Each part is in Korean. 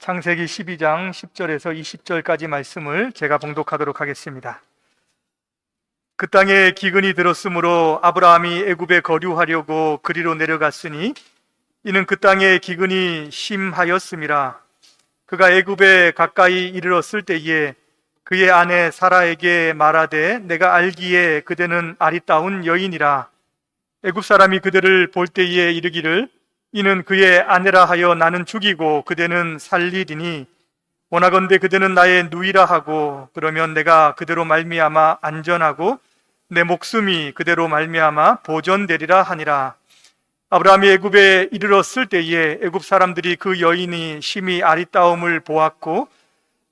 창세기 12장 10절에서 20절까지 말씀을 제가 봉독하도록 하겠습니다. 그 땅에 기근이 들었으므로 아브라함이 애굽에 거류하려고 그리로 내려갔으니 이는 그 땅에 기근이 심하였음이라. 그가 애굽에 가까이 이르렀을 때에 그의 아내 사라에게 말하되 내가 알기에 그대는 아리따운 여인이라. 애굽 사람이 그들을 볼 때에 이르기를 이는 그의 아내라 하여 나는 죽이고 그대는 살리리니 원하건대 그대는 나의 누이라 하고 그러면 내가 그대로 말미암아 안전하고 내 목숨이 그대로 말미암아 보존되리라 하니라. 아브라함이 애굽에 이르렀을 때에 애굽 사람들이 그 여인이 심히 아리따움을 보았고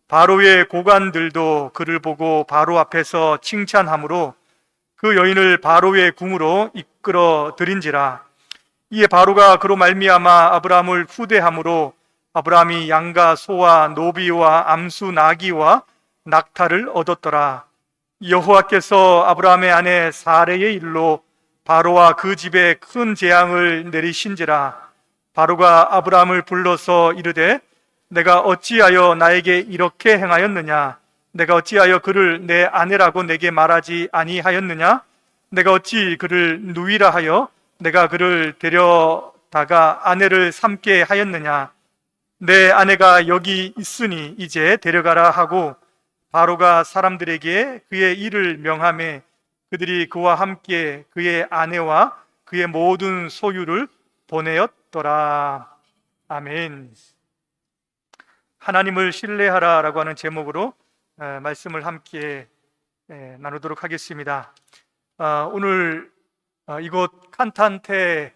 바로의 고관들도 그를 보고 바로 앞에서 칭찬하므로 그 여인을 바로의 궁으로 이끌어 들인지라. 이에 바로가 그로 말미암아 아브라함을 후대함으로 아브라함이 양과 소와 노비와 암수 나귀와 낙타를 얻었더라. 여호와께서 아브라함의 아내 사레의 일로 바로와 그 집에 큰 재앙을 내리신지라. 바로가 아브라함을 불러서 이르되 내가 어찌하여 나에게 이렇게 행하였느냐? 내가 어찌하여 그를 내 아내라고 내게 말하지 아니하였느냐? 내가 어찌 그를 누이라 하여 내가 그를 데려다가 아내를 삼게 하였느냐? 내 아내가 여기 있으니 이제 데려가라 하고 바로가 사람들에게 그의 일을 명하매 그들이 그와 함께 그의 아내와 그의 모든 소유를 보내었더라. 아멘. 하나님을 신뢰하라라고 하는 제목으로 말씀을 함께 나누도록 하겠습니다. 오늘 이곳 칸타테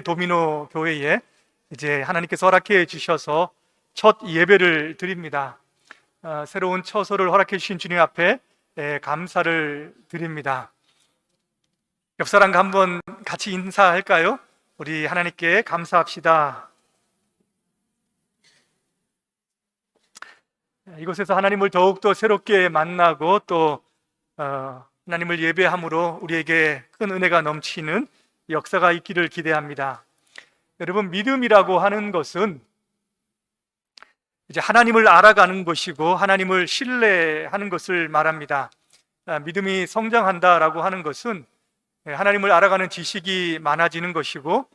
도미노 교회에 이제 하나님께서 허락해 주셔서 첫 예배를 드립니다. 새로운 처소를 허락해 주신 주님 앞에 감사를 드립니다. 옆 사람과 한번 같이 인사할까요? 우리 하나님께 감사합시다. 이곳에서 하나님을 더욱더 새롭게 만나고 또 하나님을 예배함으로 우리에게 큰 은혜가 넘치는 역사가 있기를 기대합니다. 여러분, 믿음이라고 하는 것은 이제 하나님을 알아가는 것이고 하나님을 신뢰하는 것을 말합니다. 믿음이 성장한다라고 하는 것은 하나님을 알아가는 지식이 많아지는 것이고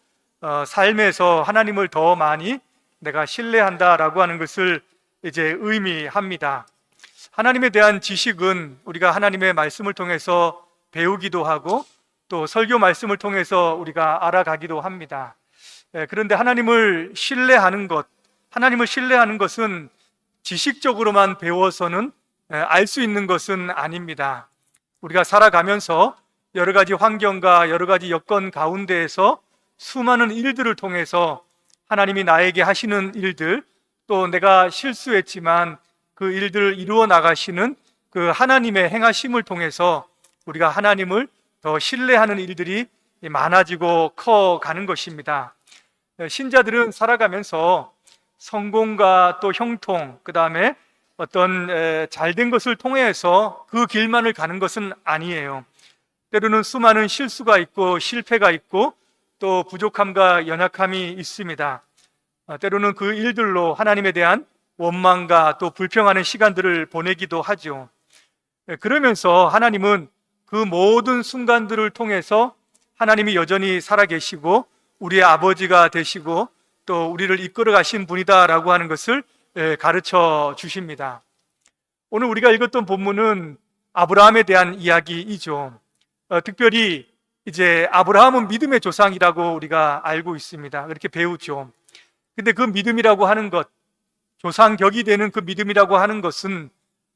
삶에서 하나님을 더 많이 내가 신뢰한다라고 하는 것을 이제 의미합니다. 하나님에 대한 지식은 우리가 하나님의 말씀을 통해서 배우기도 하고 또 설교 말씀을 통해서 우리가 알아가기도 합니다. 그런데 하나님을 신뢰하는 것은 지식적으로만 배워서는 알 수 있는 것은 아닙니다. 우리가 살아가면서 여러 가지 환경과 여러 가지 여건 가운데에서 수많은 일들을 통해서 하나님이 나에게 하시는 일들, 또 내가 실수했지만 그 일들을 이루어 나가시는 그 하나님의 행하심을 통해서 우리가 하나님을 더 신뢰하는 일들이 많아지고 커가는 것입니다. 신자들은 살아가면서 성공과 또 형통, 그 다음에 어떤 잘된 것을 통해서 그 길만을 가는 것은 아니에요. 때로는 수많은 실수가 있고 실패가 있고 또 부족함과 연약함이 있습니다. 때로는 그 일들로 하나님에 대한 원망과 또 불평하는 시간들을 보내기도 하죠. 그러면서 하나님은 그 모든 순간들을 통해서 하나님이 여전히 살아계시고 우리의 아버지가 되시고 또 우리를 이끌어 가신 분이다라고 하는 것을 가르쳐 주십니다. 오늘 우리가 읽었던 본문은 아브라함에 대한 이야기이죠. 특별히 이제 아브라함은 믿음의 조상이라고 우리가 알고 있습니다. 그렇게 배우죠. 근데 그 믿음이라고 하는 것, 조상격이 되는 그 믿음이라고 하는 것은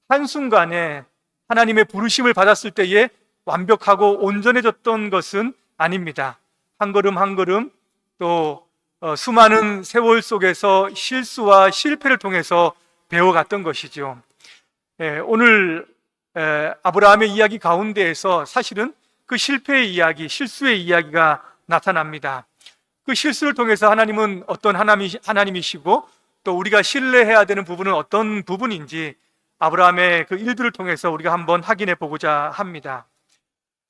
한순간에 하나님의 부르심을 받았을 때에 완벽하고 온전해졌던 것은 아닙니다. 한 걸음 한 걸음 또 수많은 세월 속에서 실수와 실패를 통해서 배워갔던 것이죠. 오늘 아브라함의 이야기 가운데에서 사실은 그 실패의 이야기, 실수의 이야기가 나타납니다. 그 실수를 통해서 하나님은 어떤 하나님이시고 또 우리가 신뢰해야 되는 부분은 어떤 부분인지 아브라함의 그 일들을 통해서 우리가 한번 확인해 보고자 합니다.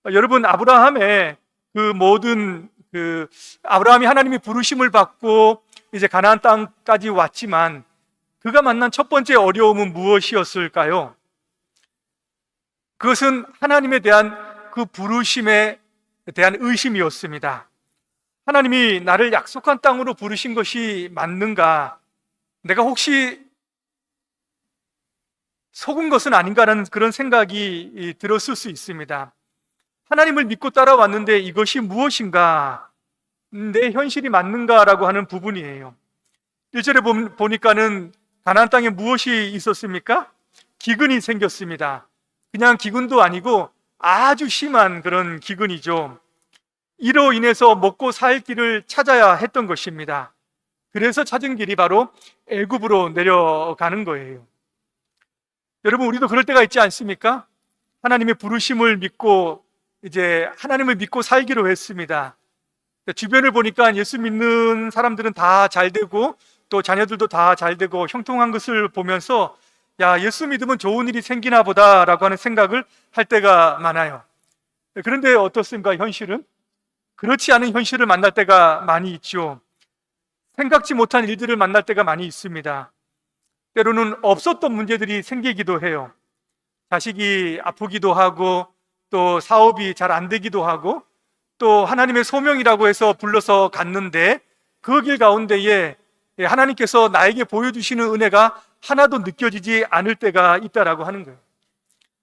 여러분, 아브라함의 그 모든 아브라함이 하나님이 부르심을 받고 이제 가나안 땅까지 왔지만 그가 만난 첫 번째 어려움은 무엇이었을까요? 그것은 하나님에 대한 그 부르심에 대한 의심이었습니다. 하나님이 나를 약속한 땅으로 부르신 것이 맞는가? 내가 혹시 속은 것은 아닌가라는 그런 생각이 들었을 수 있습니다. 하나님을 믿고 따라왔는데 이것이 무엇인가? 내 현실이 맞는가라고 하는 부분이에요. 1절에 보니까는 가나안 땅에 무엇이 있었습니까? 기근이 생겼습니다. 그냥 기근도 아니고 아주 심한 그런 기근이죠. 이로 인해서 먹고 살 길을 찾아야 했던 것입니다. 그래서 찾은 길이 바로 애굽으로 내려가는 거예요. 여러분, 우리도 그럴 때가 있지 않습니까? 하나님의 부르심을 믿고 이제 하나님을 믿고 살기로 했습니다. 주변을 보니까 예수 믿는 사람들은 다 잘되고 또 자녀들도 다 잘되고 형통한 것을 보면서 야, 예수 믿으면 좋은 일이 생기나 보다라고 하는 생각을 할 때가 많아요. 그런데 어떻습니까? 현실은? 그렇지 않은 현실을 만날 때가 많이 있죠. 생각지 못한 일들을 만날 때가 많이 있습니다. 때로는 없었던 문제들이 생기기도 해요. 자식이 아프기도 하고 또 사업이 잘 안 되기도 하고 또 하나님의 소명이라고 해서 불러서 갔는데 그 길 가운데에 하나님께서 나에게 보여주시는 은혜가 하나도 느껴지지 않을 때가 있다라고 하는 거예요.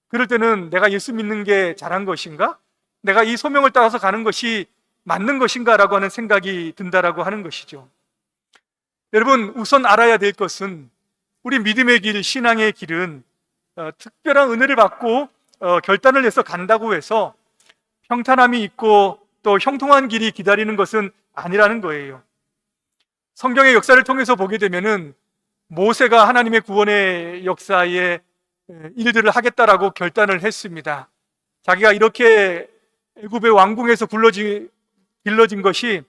그럴 때는 내가 예수 믿는 게 잘한 것인가? 내가 이 소명을 따라서 가는 것이 맞는 것인가? 라고 하는 생각이 든다라고 하는 것이죠. 여러분, 우선 알아야 될 것은 우리 믿음의 길, 신앙의 길은 특별한 은혜를 받고 결단을 해서 간다고 해서 평탄함이 있고 또 형통한 길이 기다리는 것은 아니라는 거예요. 성경의 역사를 통해서 보게 되면은 모세가 하나님의 구원의 역사에 일들을 하겠다라고 결단을 했습니다. 자기가 이렇게 애굽의 왕궁에서 길러진 것이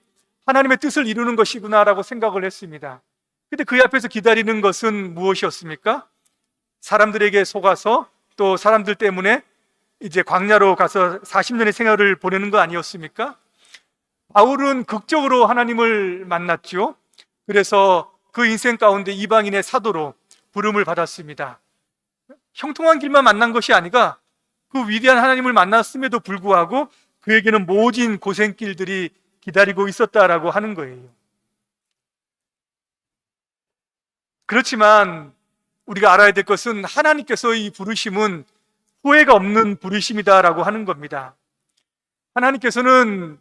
하나님의 뜻을 이루는 것이구나라고 생각을 했습니다. 근데 그 앞에서 기다리는 것은 무엇이었습니까? 사람들에게 속아서 또 사람들 때문에 이제 광야로 가서 40년의 생활을 보내는 거 아니었습니까? 바울은 극적으로 하나님을 만났죠. 그래서 그 인생 가운데 이방인의 사도로 부름을 받았습니다. 형통한 길만 만난 것이 아니라 그 위대한 하나님을 만났음에도 불구하고 그에게는 모진 고생길들이 기다리고 있었다라고 하는 거예요. 그렇지만 우리가 알아야 될 것은 하나님께서 이 부르심은 후회가 없는 부르심이다라고 하는 겁니다. 하나님께서는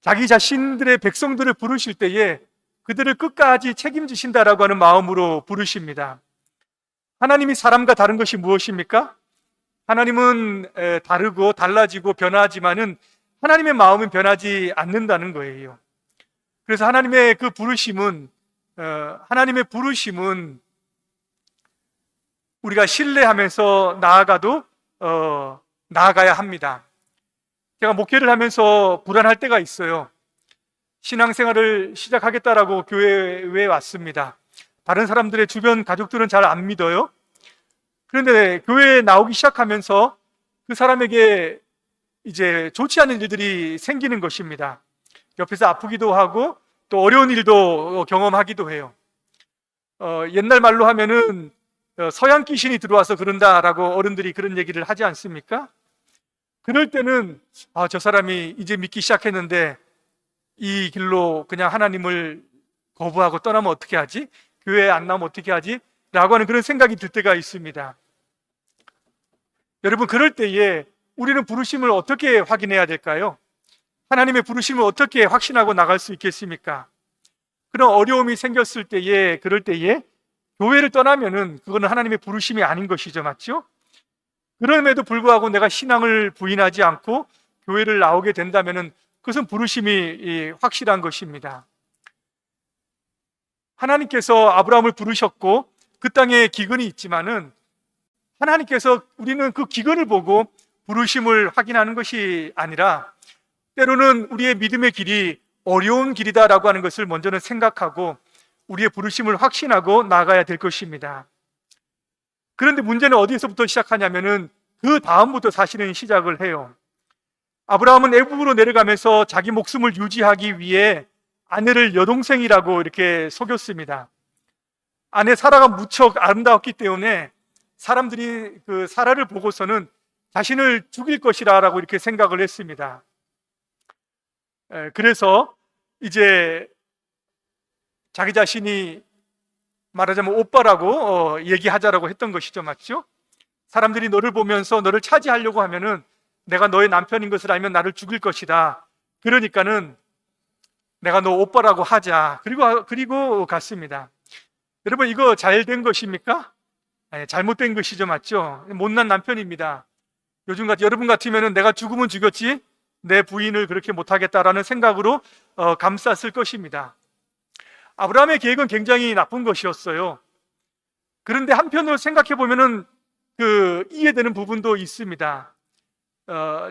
자기 자신들의 백성들을 부르실 때에 그들을 끝까지 책임지신다라고 하는 마음으로 부르십니다. 하나님이 사람과 다른 것이 무엇입니까? 하나님은 다르고 달라지고 변하지만은 하나님의 마음은 변하지 않는다는 거예요. 그래서 하나님의 그 부르심은 우리가 신뢰하면서 나아가야 합니다. 제가 목회를 하면서 불안할 때가 있어요. 신앙생활을 시작하겠다라고 교회에 왔습니다. 다른 사람들의 주변 가족들은 잘 안 믿어요. 그런데 교회에 나오기 시작하면서 그 사람에게 이제 좋지 않은 일들이 생기는 것입니다. 옆에서 아프기도 하고 또 어려운 일도 경험하기도 해요. 옛날 말로 하면은 서양 귀신이 들어와서 그런다라고 어른들이 그런 얘기를 하지 않습니까? 그럴 때는 저 사람이 이제 믿기 시작했는데 이 길로 그냥 하나님을 거부하고 떠나면 어떻게 하지? 교회에 안 나오면 어떻게 하지? 라고 하는 그런 생각이 들 때가 있습니다. 여러분, 그럴 때에 우리는 부르심을 어떻게 확인해야 될까요? 하나님의 부르심을 어떻게 확신하고 나갈 수 있겠습니까? 그런 어려움이 생겼을 때에, 그럴 때에 교회를 떠나면은 그거는 하나님의 부르심이 아닌 것이죠. 맞죠? 그럼에도 불구하고 내가 신앙을 부인하지 않고 교회를 나오게 된다면은 그것은 부르심이 확실한 것입니다. 하나님께서 아브라함을 부르셨고 그 땅에 기근이 있지만은 하나님께서 우리는 그 기근을 보고 부르심을 확인하는 것이 아니라 때로는 우리의 믿음의 길이 어려운 길이다라고 하는 것을 먼저는 생각하고 우리의 부르심을 확신하고 나아가야 될 것입니다. 그런데 문제는 어디서부터 시작하냐면은 그 다음부터 사실은 시작을 해요. 아브라함은 애굽으로 내려가면서 자기 목숨을 유지하기 위해 아내를 여동생이라고 이렇게 속였습니다. 아내 사라가 무척 아름다웠기 때문에 사람들이 그 사라를 보고서는 자신을 죽일 것이라고 이렇게 생각을 했습니다. 그래서 이제 자기 자신이 말하자면 오빠라고 얘기하자라고 했던 것이죠. 맞죠? 사람들이 너를 보면서 너를 차지하려고 하면은 내가 너의 남편인 것을 알면 나를 죽일 것이다. 그러니까는 내가 너 오빠라고 하자. 그리고 갔습니다. 여러분, 이거 잘 된 것입니까? 아니, 잘못된 것이죠. 맞죠? 못난 남편입니다. 여러분 같으면은 내가 죽으면 죽였지 내 부인을 그렇게 못하겠다라는 생각으로 감쌌을 것입니다. 아브라함의 계획은 굉장히 나쁜 것이었어요. 그런데 한편으로 생각해 보면은 이해되는 부분도 있습니다.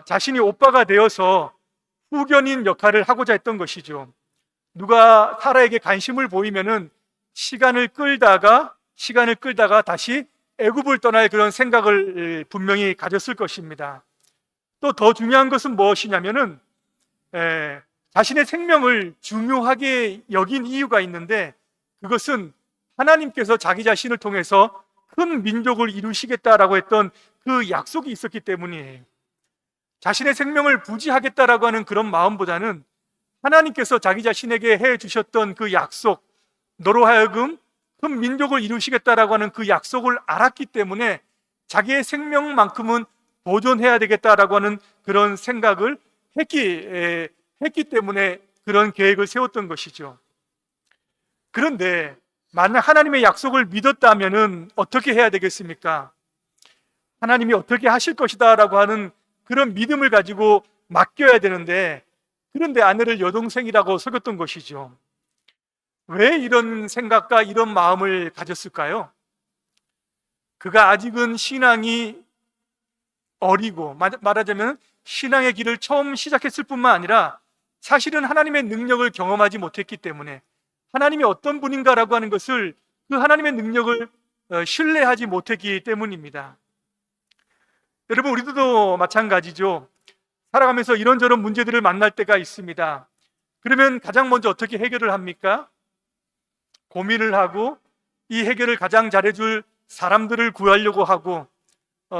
자신이 오빠가 되어서 후견인 역할을 하고자 했던 것이죠. 누가 사라에게 관심을 보이면은 시간을 끌다가 다시 애굽을 떠날 그런 생각을 분명히 가졌을 것입니다. 또 더 중요한 것은 무엇이냐면은 자신의 생명을 중요하게 여긴 이유가 있는데, 그것은 하나님께서 자기 자신을 통해서 큰 민족을 이루시겠다라고 했던 그 약속이 있었기 때문이에요. 자신의 생명을 부지하겠다라고 하는 그런 마음보다는 하나님께서 자기 자신에게 해 주셨던 그 약속, 너로 하여금 큰 민족을 이루시겠다라고 하는 그 약속을 알았기 때문에 자기의 생명만큼은 보존해야 되겠다라고 하는 그런 생각을 했기 때문에 그런 계획을 세웠던 것이죠. 그런데 만약 하나님의 약속을 믿었다면은 어떻게 해야 되겠습니까? 하나님이 어떻게 하실 것이다 라고 하는 그런 믿음을 가지고 맡겨야 되는데, 그런데 아내를 여동생이라고 속였던 것이죠. 왜 이런 생각과 이런 마음을 가졌을까요? 그가 아직은 신앙이 어리고, 말하자면 신앙의 길을 처음 시작했을 뿐만 아니라 사실은 하나님의 능력을 경험하지 못했기 때문에 하나님이 어떤 분인가라고 하는 것을, 그 하나님의 능력을 신뢰하지 못했기 때문입니다. 여러분, 우리도 마찬가지죠. 살아가면서 이런저런 문제들을 만날 때가 있습니다. 그러면 가장 먼저 어떻게 해결을 합니까? 고민을 하고 이 해결을 가장 잘해줄 사람들을 구하려고 하고,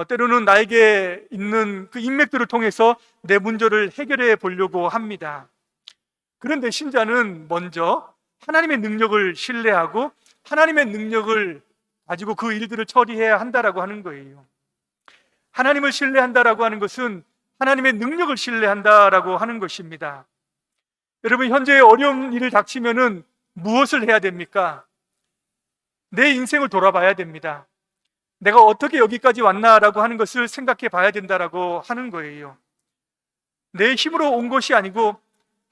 때로는 나에게 있는 그 인맥들을 통해서 내 문제를 해결해 보려고 합니다. 그런데 신자는 먼저 하나님의 능력을 신뢰하고 하나님의 능력을 가지고 그 일들을 처리해야 한다라고 하는 거예요. 하나님을 신뢰한다라고 하는 것은 하나님의 능력을 신뢰한다라고 하는 것입니다. 여러분, 현재 어려운 일을 닥치면은 무엇을 해야 됩니까? 내 인생을 돌아봐야 됩니다. 내가 어떻게 여기까지 왔나라고 하는 것을 생각해 봐야 된다라고 하는 거예요. 내 힘으로 온 것이 아니고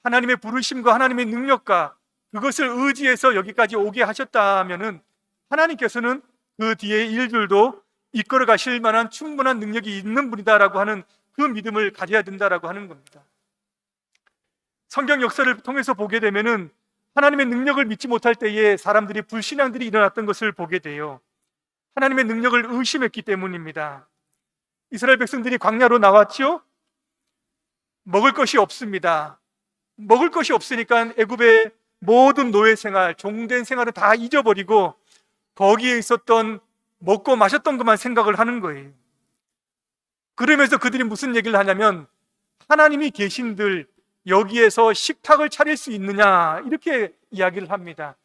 하나님의 부르심과 하나님의 능력과 그것을 의지해서 여기까지 오게 하셨다면은 하나님께서는 그 뒤의 일들도 이끌어 가실 만한 충분한 능력이 있는 분이다라고 하는 그 믿음을 가져야 된다라고 하는 겁니다. 성경 역사를 통해서 보게 되면은 하나님의 능력을 믿지 못할 때에 사람들이 불신앙들이 일어났던 것을 보게 돼요. 하나님의 능력을 의심했기 때문입니다. 이스라엘 백성들이 광야로 나왔죠? 먹을 것이 없습니다. 먹을 것이 없으니까 애굽의 모든 노예 생활, 종된 생활을 다 잊어버리고 거기에 있었던 먹고 마셨던 것만 생각을 하는 거예요. 그러면서 그들이 무슨 얘기를 하냐면, 하나님이 계신들 여기에서 식탁을 차릴 수 있느냐, 이렇게 이야기를 합니다.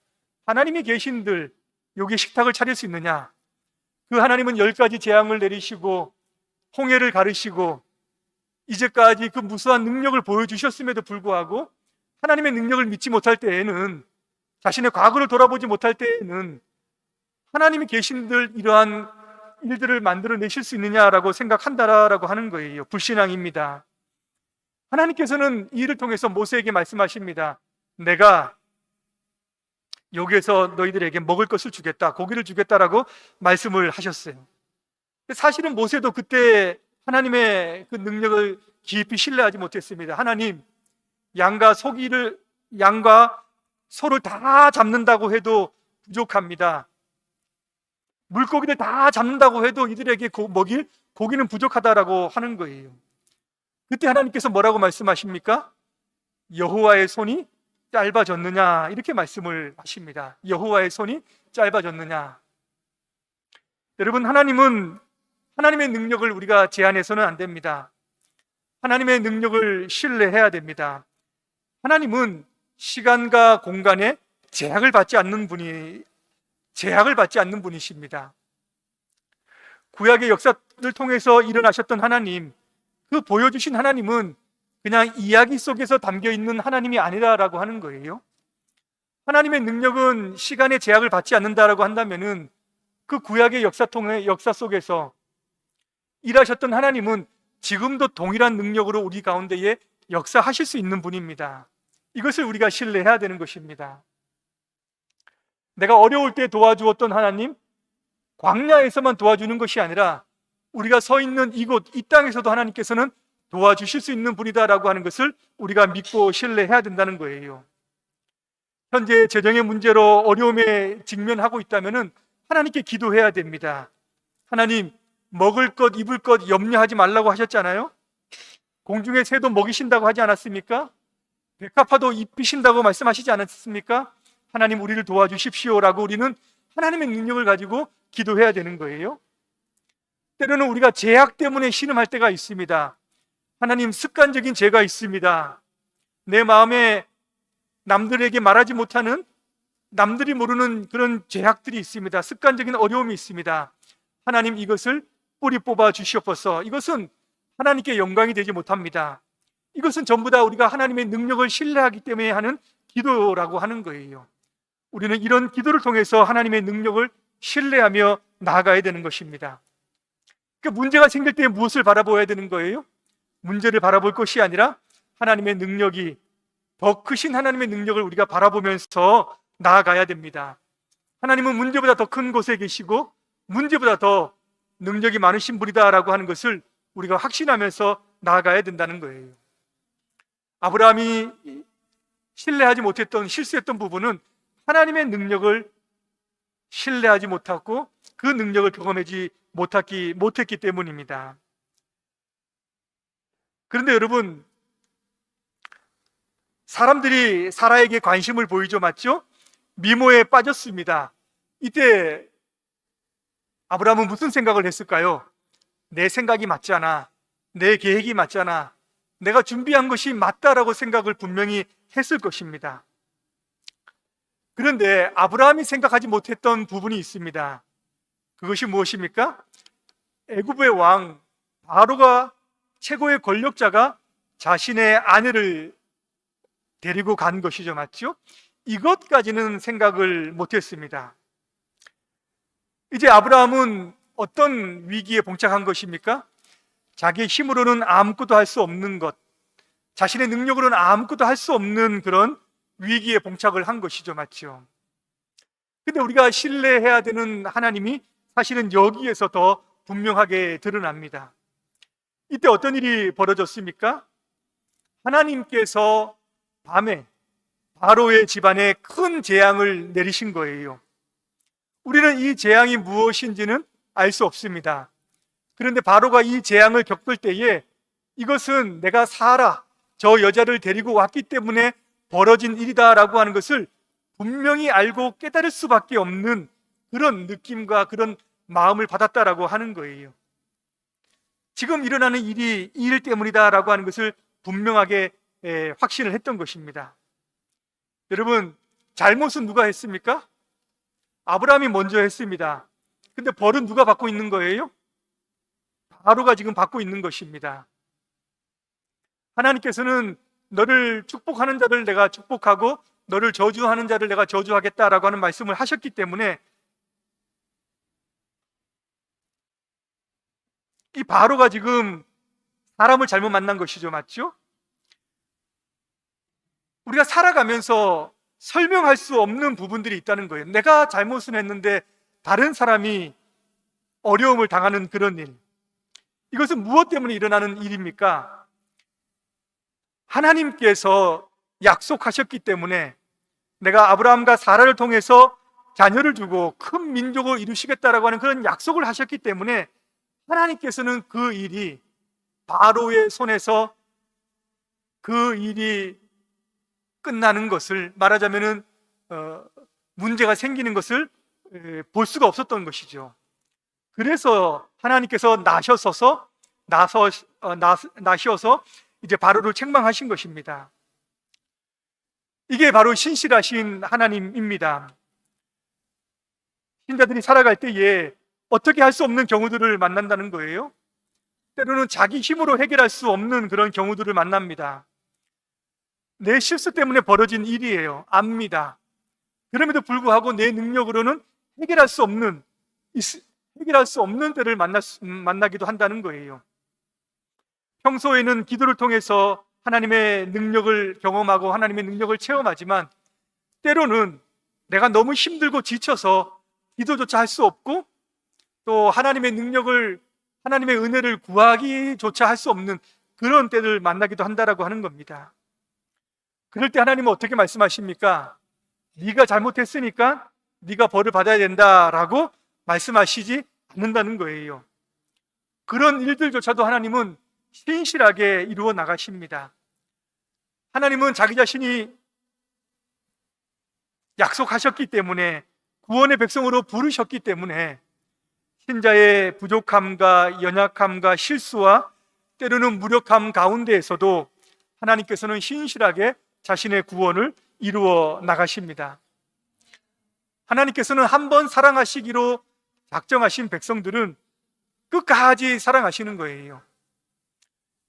하나님이 계신들 여기 식탁을 차릴 수 있느냐? 그 하나님은 10가지 재앙을 내리시고 홍해를 가르시고 이제까지 그 무수한 능력을 보여주셨음에도 불구하고 하나님의 능력을 믿지 못할 때에는, 자신의 과거를 돌아보지 못할 때에는 하나님이 계신들 이러한 일들을 만들어내실 수 있느냐라고 생각한다라고 하는 거예요. 불신앙입니다. 하나님께서는 이 일을 통해서 모세에게 말씀하십니다. 내가 여기에서 너희들에게 먹을 것을 주겠다, 고기를 주겠다라고 말씀을 하셨어요. 사실은 모세도 그때 하나님의 그 능력을 깊이 신뢰하지 못했습니다. 하나님, 양과 소를 다 잡는다고 해도 부족합니다. 물고기를 다 잡는다고 해도 이들에게 먹일 고기는 부족하다라고 하는 거예요. 그때 하나님께서 뭐라고 말씀하십니까? 여호와의 손이 짧아졌느냐 이렇게 말씀을 하십니다. 여호와의 손이 짧아졌느냐. 여러분, 하나님은 하나님의 능력을 우리가 제한해서는 안 됩니다. 하나님의 능력을 신뢰해야 됩니다. 하나님은 시간과 공간에 제약을 받지 않는 분이십니다. 구약의 역사를 통해서 일어나셨던 하나님, 그 보여주신 하나님은 그냥 이야기 속에서 담겨 있는 하나님이 아니라라고 하는 거예요. 하나님의 능력은 시간의 제약을 받지 않는다라고 한다면은 그 구약의 역사 속에서 일하셨던 하나님은 지금도 동일한 능력으로 우리 가운데에 역사하실 수 있는 분입니다. 이것을 우리가 신뢰해야 되는 것입니다. 내가 어려울 때 도와주었던 하나님, 광야에서만 도와주는 것이 아니라 우리가 서 있는 이곳, 이 땅에서도 하나님께서는 도와주실 수 있는 분이다라고 하는 것을 우리가 믿고 신뢰해야 된다는 거예요. 현재 재정의 문제로 어려움에 직면하고 있다면 하나님께 기도해야 됩니다. 하나님, 먹을 것, 입을 것 염려하지 말라고 하셨잖아요. 공중의 새도 먹이신다고 하지 않았습니까? 백합화도 입히신다고 말씀하시지 않았습니까? 하나님, 우리를 도와주십시오라고 우리는 하나님의 능력을 가지고 기도해야 되는 거예요. 때로는 우리가 제약 때문에 신음할 때가 있습니다. 하나님, 습관적인 죄가 있습니다. 내 마음에 남들에게 말하지 못하는, 남들이 모르는 그런 죄악들이 있습니다. 습관적인 어려움이 있습니다. 하나님, 이것을 뿌리 뽑아 주시옵소서. 이것은 하나님께 영광이 되지 못합니다. 이것은 전부 다 우리가 하나님의 능력을 신뢰하기 때문에 하는 기도라고 하는 거예요. 우리는 이런 기도를 통해서 하나님의 능력을 신뢰하며 나아가야 되는 것입니다. 그러니까 문제가 생길 때 무엇을 바라보아야 되는 거예요? 문제를 바라볼 것이 아니라 하나님의 능력이, 더 크신 하나님의 능력을 우리가 바라보면서 나아가야 됩니다. 하나님은 문제보다 더 큰 곳에 계시고 문제보다 더 능력이 많으신 분이다라고 하는 것을 우리가 확신하면서 나아가야 된다는 거예요. 아브라함이 신뢰하지 못했던, 실수했던 부분은 하나님의 능력을 신뢰하지 못하고 그 능력을 경험하지 못했기 때문입니다. 그런데 여러분, 사람들이 사라에게 관심을 보이죠, 맞죠? 미모에 빠졌습니다. 이때 아브라함은 무슨 생각을 했을까요? 내 생각이 맞잖아, 내 계획이 맞잖아, 내가 준비한 것이 맞다라고 생각을 분명히 했을 것입니다. 그런데 아브라함이 생각하지 못했던 부분이 있습니다. 그것이 무엇입니까? 애굽의 왕 바로가, 최고의 권력자가 자신의 아내를 데리고 간 것이죠, 맞죠? 이것까지는 생각을 못했습니다. 이제 아브라함은 어떤 위기에 봉착한 것입니까? 자기의 힘으로는 아무것도 할 수 없는 것, 자신의 능력으로는 아무것도 할 수 없는 그런 위기에 봉착을 한 것이죠, 맞죠? 근데 우리가 신뢰해야 되는 하나님이 사실은 여기에서 더 분명하게 드러납니다. 이때 어떤 일이 벌어졌습니까? 하나님께서 밤에 바로의 집안에 큰 재앙을 내리신 거예요. 우리는 이 재앙이 무엇인지는 알 수 없습니다. 그런데 바로가 이 재앙을 겪을 때에 이것은 내가 사라, 저 여자를 데리고 왔기 때문에 벌어진 일이다라고 하는 것을 분명히 알고 깨달을 수밖에 없는 그런 느낌과 그런 마음을 받았다라고 하는 거예요. 지금 일어나는 일이 이 일 때문이다라고 하는 것을 분명하게 확신을 했던 것입니다. 여러분, 잘못은 누가 했습니까? 아브라함이 먼저 했습니다. 근데 벌은 누가 받고 있는 거예요? 바로가 지금 받고 있는 것입니다. 하나님께서는 너를 축복하는 자를 내가 축복하고 너를 저주하는 자를 내가 저주하겠다라고 하는 말씀을 하셨기 때문에 이 바로가 지금 사람을 잘못 만난 것이죠, 맞죠? 우리가 살아가면서 설명할 수 없는 부분들이 있다는 거예요. 내가 잘못을 했는데 다른 사람이 어려움을 당하는 그런 일, 이것은 무엇 때문에 일어나는 일입니까? 하나님께서 약속하셨기 때문에 내가 아브라함과 사라를 통해서 자녀를 두고 큰 민족을 이루시겠다라고 하는 그런 약속을 하셨기 때문에 하나님께서는 그 일이 바로의 손에서 그 일이 끝나는 것을, 말하자면은 문제가 생기는 것을 볼 수가 없었던 것이죠. 그래서 하나님께서 나셔서 이제 바로를 책망하신 것입니다. 이게 바로 신실하신 하나님입니다. 신자들이 살아갈 때에 어떻게 할 수 없는 경우들을 만난다는 거예요. 때로는 자기 힘으로 해결할 수 없는 그런 경우들을 만납니다. 내 실수 때문에 벌어진 일이에요. 압니다. 그럼에도 불구하고 내 능력으로는 해결할 수 없는 때를 만나기도 한다는 거예요. 평소에는 기도를 통해서 하나님의 능력을 경험하고 하나님의 능력을 체험하지만, 때로는 내가 너무 힘들고 지쳐서 기도조차 할 수 없고, 또 하나님의 은혜를 구하기조차 할 수 없는 그런 때를 만나기도 한다라고 하는 겁니다. 그럴 때 하나님은 어떻게 말씀하십니까? 네가 잘못했으니까 네가 벌을 받아야 된다라고 말씀하시지 않는다는 거예요. 그런 일들조차도 하나님은 신실하게 이루어 나가십니다. 하나님은 자기 자신이 약속하셨기 때문에, 구원의 백성으로 부르셨기 때문에, 신자의 부족함과 연약함과 실수와 때로는 무력함 가운데에서도 하나님께서는 신실하게 자신의 구원을 이루어 나가십니다. 하나님께서는 한 번 사랑하시기로 작정하신 백성들은 끝까지 사랑하시는 거예요.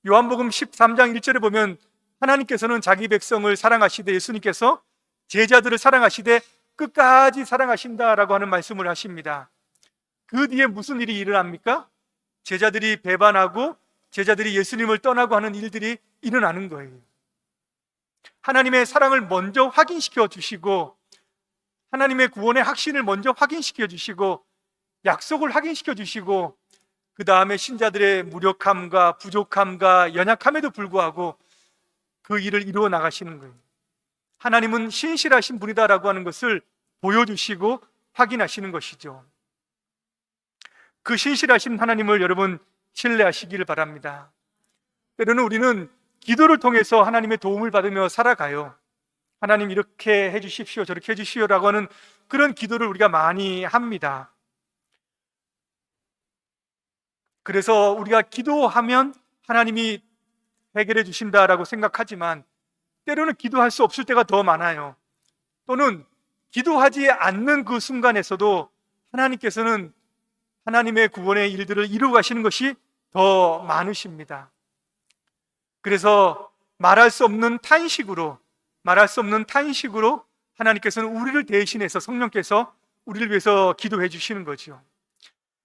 요한복음 13장 1절에 보면 하나님께서는 자기 백성을 사랑하시되, 예수님께서 제자들을 사랑하시되 끝까지 사랑하신다라고 하는 말씀을 하십니다. 그 뒤에 무슨 일이 일어납니까? 제자들이 배반하고 제자들이 예수님을 떠나고 하는 일들이 일어나는 거예요. 하나님의 사랑을 먼저 확인시켜 주시고, 하나님의 구원의 확신을 먼저 확인시켜 주시고, 약속을 확인시켜 주시고, 그 다음에 신자들의 무력함과 부족함과 연약함에도 불구하고 그 일을 이루어 나가시는 거예요. 하나님은 신실하신 분이다라고 하는 것을 보여주시고 확인하시는 것이죠. 그 신실하신 하나님을 여러분 신뢰하시기를 바랍니다. 때로는 우리는 기도를 통해서 하나님의 도움을 받으며 살아가요. 하나님 이렇게 해주십시오, 저렇게 해주시오라고 하는 그런 기도를 우리가 많이 합니다. 그래서 우리가 기도하면 하나님이 해결해 주신다라고 생각하지만, 때로는 기도할 수 없을 때가 더 많아요. 또는 기도하지 않는 그 순간에서도 하나님께서는 하나님의 구원의 일들을 이루어 가시는 것이 더 많으십니다. 그래서 말할 수 없는 탄식으로 하나님께서는 우리를 대신해서, 성령께서 우리를 위해서 기도해 주시는 거죠.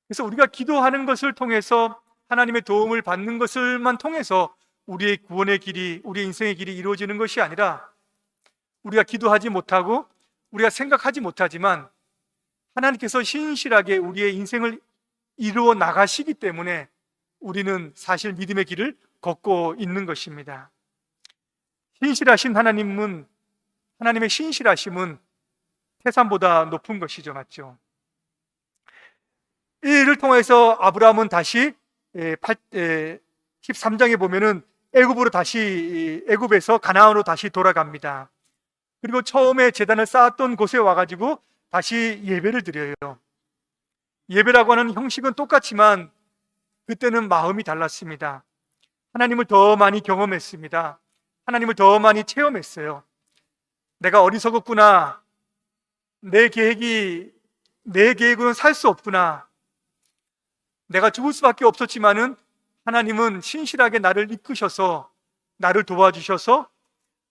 그래서 우리가 기도하는 것을 통해서, 하나님의 도움을 받는 것을만 통해서 우리의 구원의 길이, 우리의 인생의 길이 이루어지는 것이 아니라, 우리가 기도하지 못하고 우리가 생각하지 못하지만 하나님께서 신실하게 우리의 인생을 이루어 나가시기 때문에 우리는 사실 믿음의 길을 걷고 있는 것입니다. 신실하신 하나님의 신실하심은 태산보다 높은 것이죠. 맞죠? 이 일을 통해서 아브라함은 다시 13장에 보면은 애굽에서 가나안으로 다시 돌아갑니다. 그리고 처음에 제단을 쌓았던 곳에 와가지고 다시 예배를 드려요. 예배라고 하는 형식은 똑같지만 그때는 마음이 달랐습니다. 하나님을 더 많이 경험했습니다. 하나님을 더 많이 체험했어요. 내가 어리석었구나. 내 계획으로는 살 수 없구나. 내가 죽을 수밖에 없었지만은 하나님은 신실하게 나를 이끄셔서, 나를 도와주셔서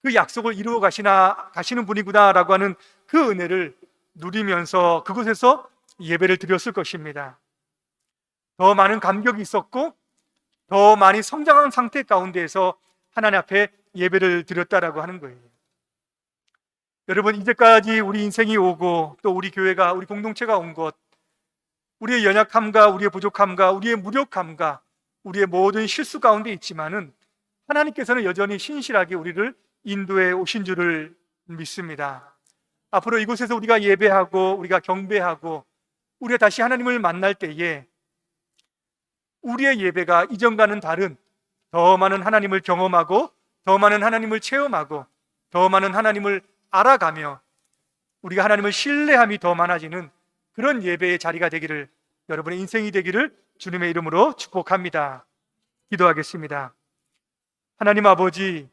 그 약속을 이루어 가시는 분이구나라고 하는 그 은혜를 누리면서 그곳에서 예배를 드렸을 것입니다. 더 많은 감격이 있었고 더 많이 성장한 상태 가운데에서 하나님 앞에 예배를 드렸다라고 하는 거예요. 여러분, 이제까지 우리 인생이 오고 또 우리 교회가, 우리 공동체가 온 것, 우리의 연약함과 우리의 부족함과 우리의 무력함과 우리의 모든 실수 가운데 있지만은 하나님께서는 여전히 신실하게 우리를 인도해 오신 줄을 믿습니다. 앞으로 이곳에서 우리가 예배하고 우리가 경배하고 우리가 다시 하나님을 만날 때에 우리의 예배가 이전과는 다른 더 많은 하나님을 경험하고 더 많은 하나님을 체험하고 더 많은 하나님을 알아가며 우리가 하나님을 신뢰함이 더 많아지는 그런 예배의 자리가 되기를, 여러분의 인생이 되기를 주님의 이름으로 축복합니다. 기도하겠습니다. 하나님 아버지,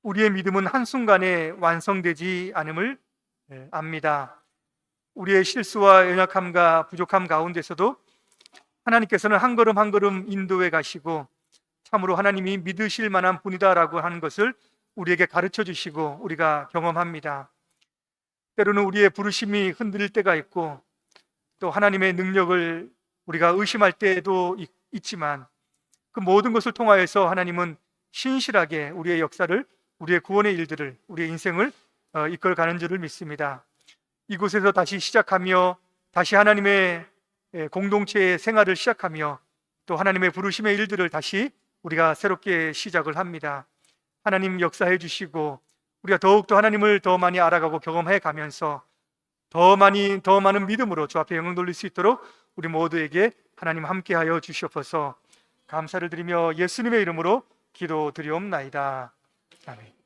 우리의 믿음은 한순간에 완성되지 않음을 압니다. 우리의 실수와 연약함과 부족함 가운데서도 하나님께서는 한 걸음 한 걸음 인도해 가시고 참으로 하나님이 믿으실 만한 분이다라고 하는 것을 우리에게 가르쳐 주시고 우리가 경험합니다. 때로는 우리의 부르심이 흔들릴 때가 있고 또 하나님의 능력을 우리가 의심할 때도 있지만 그 모든 것을 통하여서 하나님은 신실하게 우리의 역사를, 우리의 구원의 일들을, 우리의 인생을 이끌어가는 줄을 믿습니다. 이곳에서 다시 시작하며 다시 하나님의 공동체의 생활을 시작하며 또 하나님의 부르심의 일들을 다시 우리가 새롭게 시작을 합니다. 하나님 역사해 주시고 우리가 더욱더 하나님을 더 많이 알아가고 경험해 가면서 더 많은 믿음으로 주 앞에 영광 돌릴 수 있도록 우리 모두에게 하나님 함께하여 주시옵소서. 감사를 드리며 예수님의 이름으로 기도드리옵나이다. 아멘.